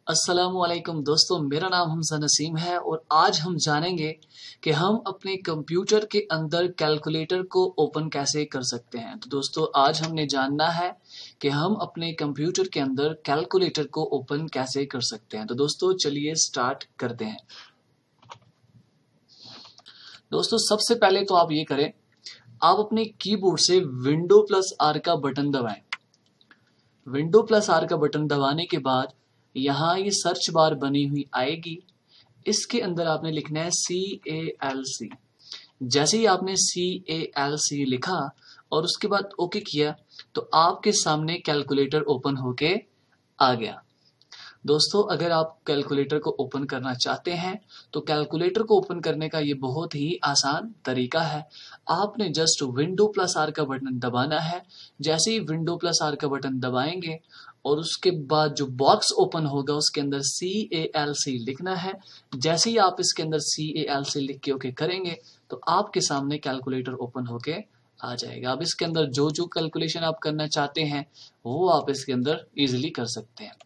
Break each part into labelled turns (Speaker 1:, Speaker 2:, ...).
Speaker 1: अस्सलामुअलैकुम दोस्तों, मेरा नाम हमजा नसीम है और आज हम जानेंगे कि हम अपने कंप्यूटर के अंदर कैलकुलेटर को ओपन कैसे कर सकते हैं। तो दोस्तों आज हमने जानना है कि हम अपने कंप्यूटर के अंदर कैलकुलेटर को ओपन कैसे कर सकते हैं। तो दोस्तों चलिए स्टार्ट करते हैं। दोस्तों सबसे पहले तो आप ये करें, आप अपने कीबोर्ड से विंडो प्लस आर का बटन दबाएं। विंडो प्लस आर का बटन दबाने के बाद यहाँ ये सर्च बार बनी हुई आएगी। इसके अंदर आपने लिखना है CALC। जैसे ही आपने CALC लिखा और उसके बाद ओके किया तो आपके सामने कैलकुलेटर ओपन होके आ गया। दोस्तों अगर आप कैलकुलेटर को ओपन करना चाहते हैं तो कैलकुलेटर को ओपन करने का ये बहुत ही आसान तरीका है। आपने जस्ट विंडो प्लस आर का बटन दबाना है। जैसे ही विंडो प्लस आर का बटन दबाएंगे और उसके बाद जो बॉक्स ओपन होगा उसके अंदर CALC लिखना है। जैसे ही आप इसके अंदर CALC लिख के ओके करेंगे तो आपके सामने कैलकुलेटर ओपन होके आ जाएगा। अब इसके अंदर जो जो कैलकुलेशन आप करना चाहते हैं वो आप इसके अंदर इजीली कर सकते हैं।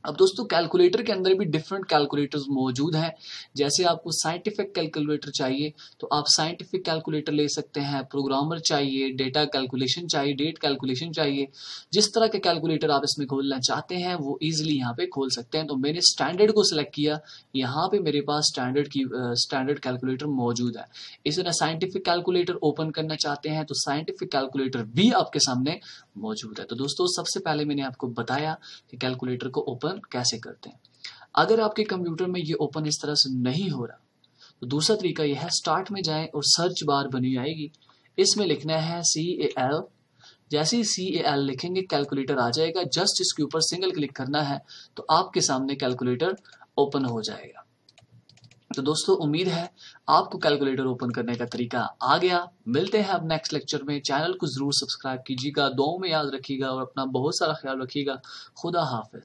Speaker 1: अब दोस्तों कैलकुलेटर के अंदर भी डिफरेंट कैलकुलेटर्स मौजूद हैं। जैसे आपको साइंटिफिक कैलकुलेटर चाहिए तो आप साइंटिफिक कैलकुलेटर ले सकते हैं। प्रोग्रामर चाहिए, डेटा कैलकुलेशन चाहिए, डेट कैलकुलेशन चाहिए, जिस तरह के कैलकुलेटर आप इसमें खोलना चाहते हैं वो इजीली यहाँ पे खोल सकते हैं। तो मैंने स्टैंडर्ड को सिलेक्ट किया, यहाँ पे मेरे पास स्टैंडर्ड कैलकुलेटर मौजूद है। इसी तरह साइंटिफिक कैलकुलेटर ओपन करना चाहते हैं तो साइंटिफिक कैलकुलेटर भी आपके सामने मौजूद है। तो दोस्तों सबसे पहले मैंने आपको बताया कि कैलकुलेटर को ओपन कैसे करते हैं। अगर आपके कंप्यूटर में ये ओपन इस तरह से नहीं हो रहा तो दूसरा तरीका यह है, स्टार्ट में जाएं और सर्च बार बनी आएगी, इसमें लिखना है CAL। जैसे ही CAL लिखेंगे कैलकुलेटर आ जाएगा। जस्ट इसके ऊपर सिंगल क्लिक करना है तो आपके सामने कैलकुलेटर ओपन हो जाएगा। तो दोस्तों उम्मीद है आपको कैलकुलेटर ओपन करने का तरीका आ गया। मिलते हैं अब नेक्स्ट लेक्चर में। चैनल को जरूर सब्सक्राइब कीजिएगा, दुआओं में याद रखिएगा और अपना बहुत सारा ख्याल रखिएगा। खुदा हाफिज।